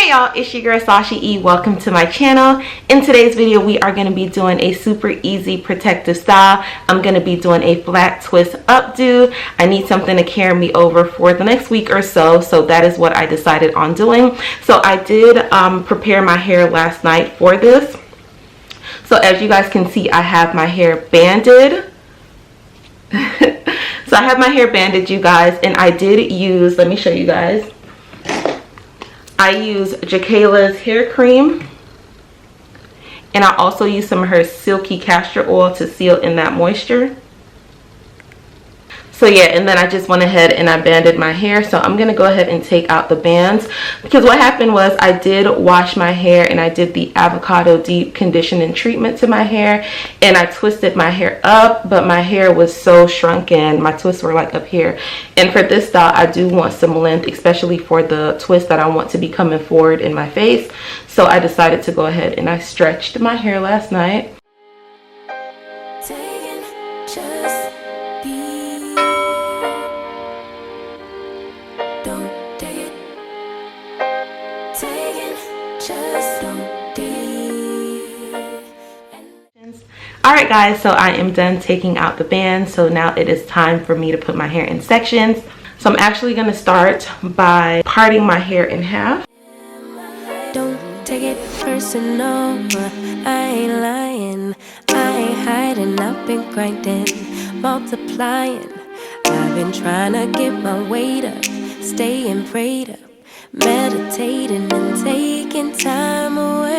Hey y'all, it's your girl Sasha E. Welcome to my channel. In today's video, we are going to be doing a super easy protective style. I'm going to be doing a flat twist updo. I need something to carry me over for the next week or so, so that is what I decided on doing. So I did prepare my hair last night for this. So as you guys can see, I have my hair banded. So I have my hair banded, you guys, and I did use, let me show you guys. I use Jakayla's hair cream, and I also use some of her silky castor oil to seal in that moisture. So yeah, and then I just went ahead and I banded my hair. So I'm going to go ahead and take out the bands, because what happened was I did wash my hair and I did the avocado deep conditioning treatment to my hair, and I twisted my hair up, but my hair was so shrunken. My twists were like up here, and for this style I do want some length, especially for the twist that I want to be coming forward in my face. So I decided to go ahead and I stretched my hair last night. Alright guys, so I am done taking out the bands. So now it is time for me to put my hair in sections. So I'm actually going to start by parting my hair in half. Don't take it personal, I ain't lying, I ain't hiding, I've been grinding, multiplying. I've been trying to get my weight up, staying prayed up, meditating and taking time away.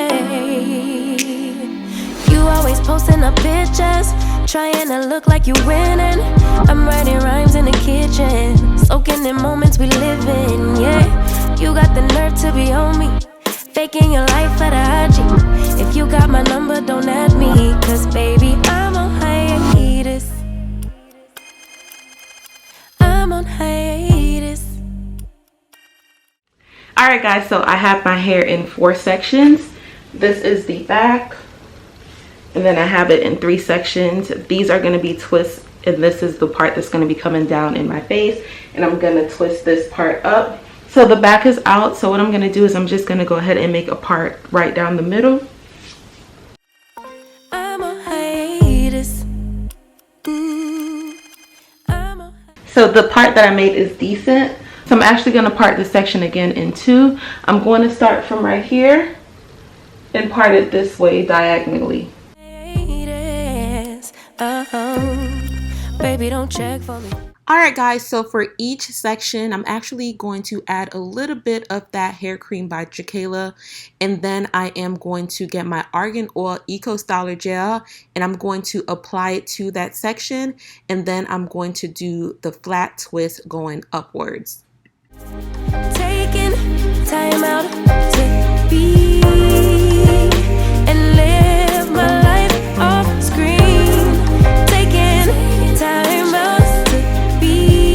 You always posting up pictures, trying to look like you winning. I'm writing rhymes in the kitchen, soaking in moments we live in, yeah. You got the nerve to be on me, faking your life for the IG. If you got my number, don't add me, cause baby, I'm on hiatus. I'm on hiatus. Alright guys, so I have my hair in 4 sections. This is the back, and then I have it in 3 sections. These are going to be twists, and this is the part that's going to be coming down in my face, and I'm going to twist this part up. So the back is out, so what I'm going to do is I'm just going to go ahead and make a part right down the middle. I'm on hiatus. So the part that I made is decent. So I'm actually going to part this section again in 2. I'm going to start from right here and part it this way diagonally. Baby, don't check for me. Alright guys, so for each section I'm actually going to add a little bit of that hair cream by Jakayla, and then I am going to get my Argan Oil Eco Styler gel and I'm going to apply it to that section, and then I'm going to do the flat twist going upwards. Taking time out to be and live my life off screen. Taking time out to be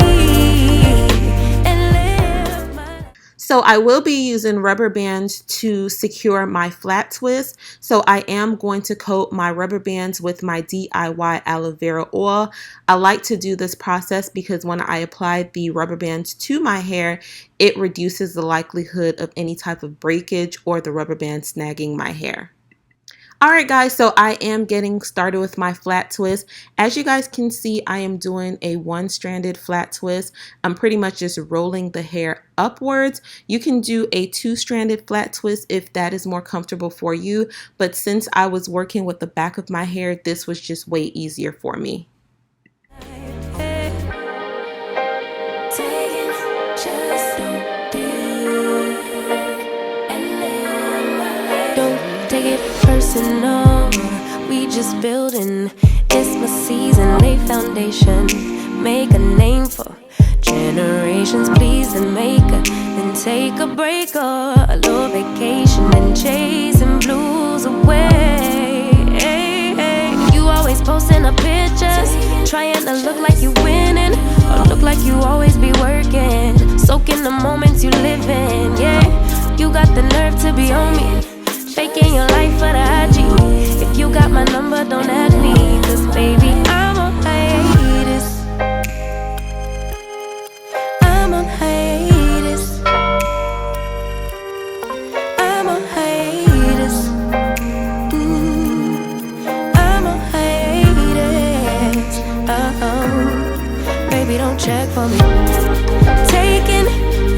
and live my. So I will be using rubber bands to secure my flat twist. So I am going to coat my rubber bands with my DIY aloe vera oil. I like to do this process because when I apply the rubber bands to my hair, it reduces the likelihood of any type of breakage or the rubber band snagging my hair. Alright guys, so I am getting started with my flat twist. As you guys can see, I am doing a one-stranded flat twist. I'm pretty much just rolling the hair upwards. You can do a two-stranded flat twist if that is more comfortable for you, but since I was working with the back of my hair, this was just way easier for me. Take it personal, we just building. It's my season, lay foundation, make a name for generations. Please and make a, then take a break or a little vacation and chasing blues away. You always posting up pictures, trying to look like you winning or look like you always be working, soaking the moments you live in. Yeah, you got the nerve to be on me, faking your life for the IG. If you got my number, don't add me, cause baby, I'm on hiatus. I'm on hiatus. don't check for me. Taking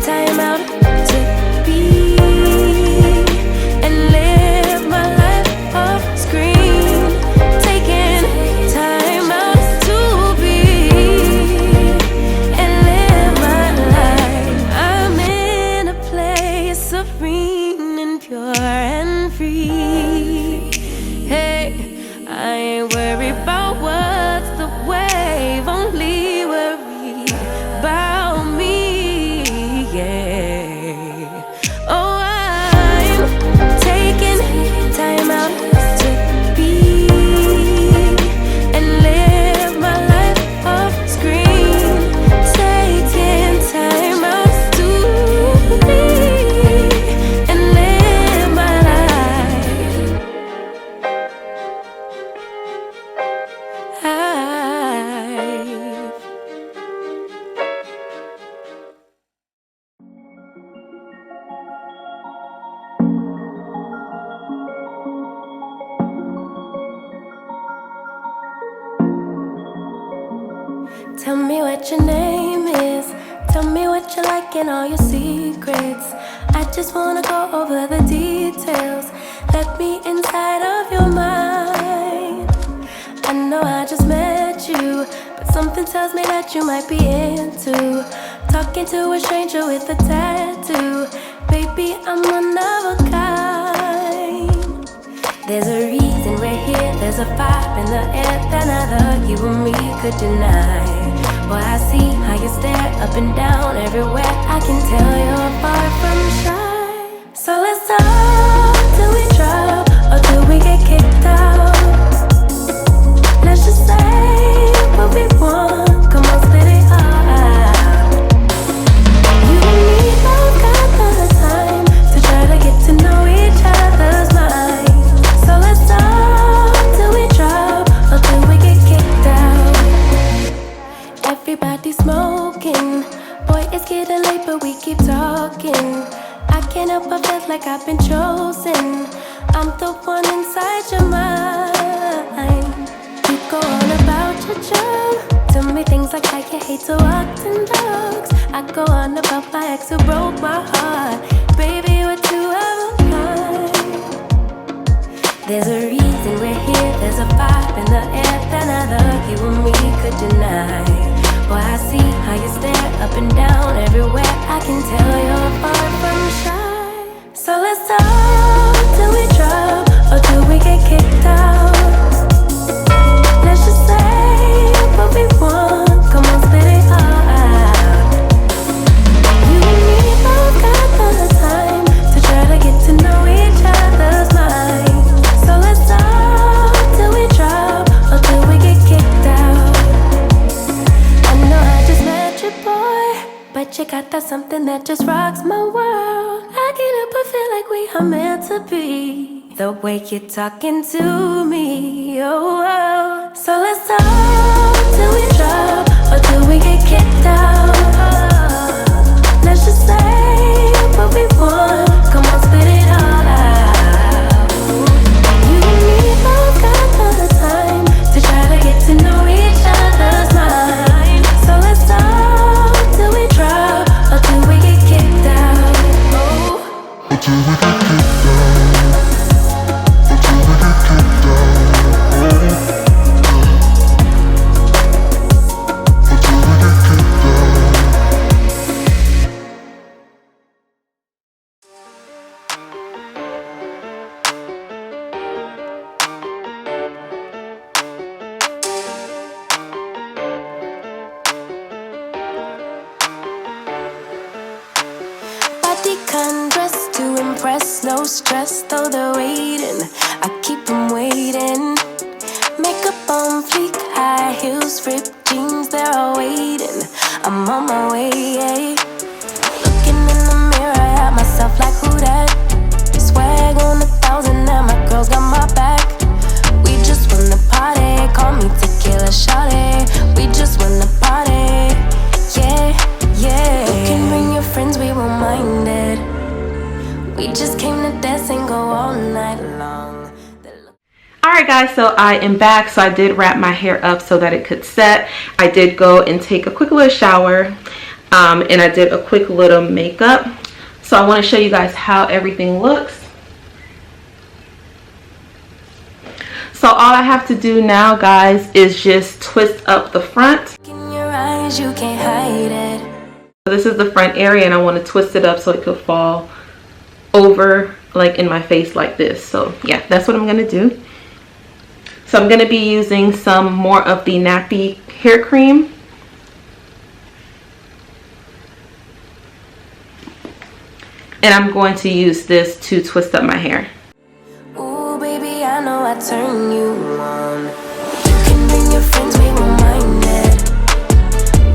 time out to be and live my life off screen. Taking time out to be and live my life. I'm in a place serene and pure and free. Hey, I ain't worried about what's the wave, only worry about me, yeah. Oh, I'm taking time out to be and live my life off screen. Taking time out to be and live my life. Tell me what your name is. Tell me what you like and all your secrets. I just wanna go over the details. Let me inside of your mind. I know I just met you, but something tells me that you might be into talking to a stranger with a tattoo. Baby, I'm one of a kind. There's a reason we're here, there's a vibe in the air that neither you or me could deny. Boy, I see how you stare up and down everywhere. I can tell you're far from shy. So let's talk till we drop, or till we get kicked out. Let's just say what we want, come on, spit it all out. You and me both got the time to try to get to know each other's minds. So let's talk till we drop, or till we get kicked out. Everybody smoking, boy, it's getting late, but we keep talking. I can't help but feel like I've been chosen. I'm the one inside your mind. You go on about your job, tell me things like how you hate to walk in dogs. I go on about my ex who broke my heart. Baby, we're two of a kind. There's a reason we're here, there's a vibe in the air that neither you or me could deny. Boy, I see how you stare up and down everywhere. I can tell you're far from shy. So let's talk till we drop, or till we get kicked out. Let's just say what we want, come on, spit it all out. You and me both got the time to try to get to know each other's minds. So let's talk till we drop, or till we get kicked out. I know I just met you, boy, but you got that something that just rocks my world. I can't help but feel like we are meant to be. The way you're talking to me, oh, oh. So let's talk till we drop, or till we get kicked out. Let's just say what we want, come on, spit it all out. You and me both got the time to try to get to know each other's minds. So let's talk till we drop, or till we get kicked out. Oh. Until we get kicked out. Until we get kicked out. Until we get kicked out. Body dressed to impress, no stress, though they're waiting. I keep them waiting. Makeup on fleek, high heels, ripped jeans, they're all waiting. I'm on my way, yeah. Looking in the mirror at myself like who that? Swag on 1,000 and my girls got my back. We just wanna party, call me tequila shawty. We just wanna party, yeah, yeah. You can bring your friends, we won't mind it. We just came to dance and go all night long. Alright guys, so I am back. So I did wrap my hair up so that it could set. I did go and take a quick little shower, and I did a quick little makeup. So I want to show you guys how everything looks. So all I have to do now, guys, is just twist up the front. In your eyes, you can't hide it. This is the front area, and I want to twist it up so it could fall over like in my face like this. So yeah, that's what I'm going to do. So I'm going to be using some more of the nappy hair cream. And I'm going to use this to twist up my hair. Ooh, baby, I know I turn you on. You can bring your friends, we won't mind it.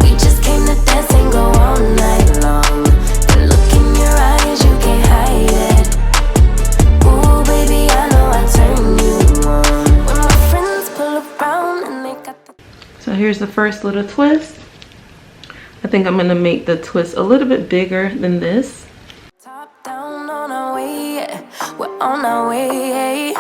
We just came to dance and go all night long. The look in your eyes, you can't hide it. Ooh, baby, I know I turn you on. When my friends pull around and they got the... So here's the first little twist. I think I'm going to make the twist a little bit bigger than this. Top down on our way, yeah. We're on our way.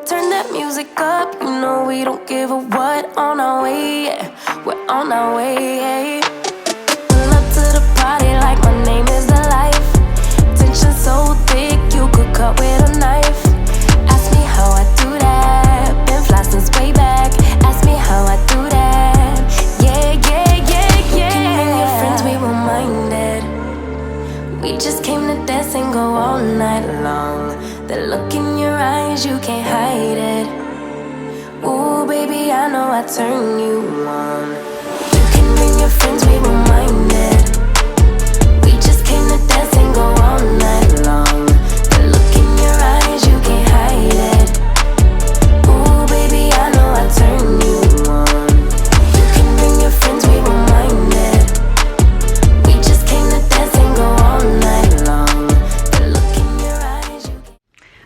Turn that music up, you know we don't give a what. On our way, yeah. We're on our way. Pull up to the party like my name is the life. Tension so thick you could cut with a knife. Ask me how I do that. Been fly since way back. Ask me how I do that. Yeah, yeah, yeah, yeah. You can bring your friends, we won't mind it. We just came to dance and go all night long. The look in your eyes, you can't hide it. Ooh, baby, I know I turn you on. You can bring your friends, we won't mind it. We just came to dance and go all night long. The look in your eyes, you can't hide it. Ooh, baby, I know I turn you on. You can bring your friends, we won't mind it. We just came to dance and go all night long. The look in your eyes, you can't...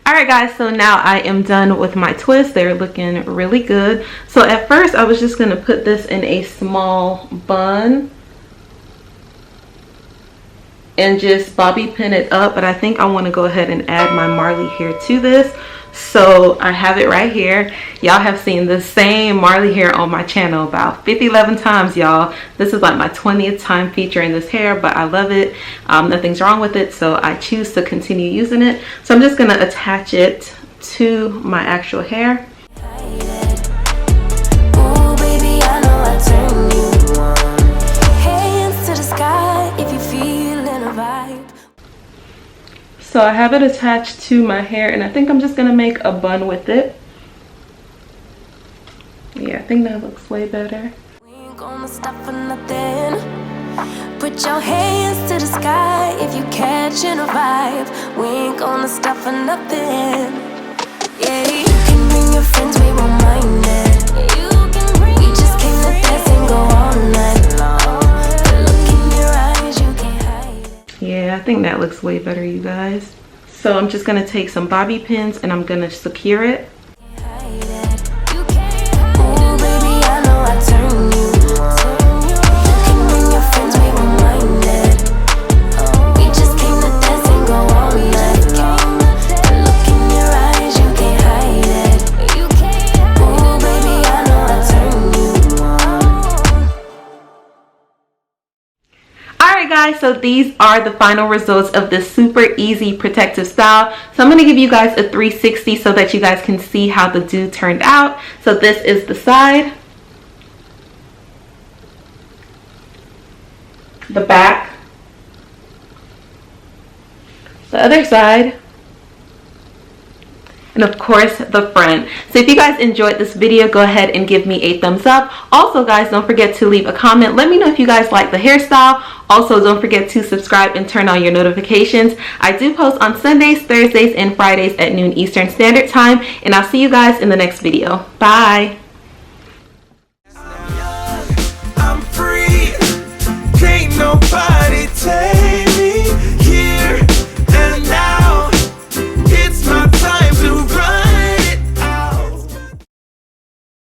Alright guys, so now I am done with my twists. They're looking really good. So at first I was just going to put this in a small bun and just bobby pin it up, but I think I want to go ahead and add my Marley hair to this. So I have it right here. Y'all have seen the same Marley hair on my channel about 11 times, y'all. This is like my 20th time featuring this hair, but I love it. Nothing's wrong with it, so I choose to continue using it. So I'm just going to attach it to my actual hair. Ooh, baby, I know I turn you on. Hands to the sky if you feelin' a vibe. So I have it attached to my hair, and I think I'm just going to make a bun with it. Yeah, I think that looks way better. We ain't gonna stop for nothing. Put your hands to the sky if you catchin' a vibe. We ain't gonna stop for nothing. Yeah, you can bring your friends, we won't mind it. You can bring we just came to dance and go all night long. The look in your eyes, you can't hide it. Yeah, I think that looks way better, you guys. So I'm just going to take some bobby pins and I'm going to secure it. Guys, so these are the final results of this super easy protective style. So I'm going to give you guys a 360 so that you guys can see how the do turned out. So this is the side, the back, the other side, and of course the front. So if you guys enjoyed this video, go ahead and give me a thumbs up. Also guys, don't forget to leave a comment. Let me know if you guys like the hairstyle. Also, don't forget to subscribe and turn on your notifications. I do post on Sundays, Thursdays, and Fridays at noon Eastern Standard Time, and I'll see you guys in the next video. Bye.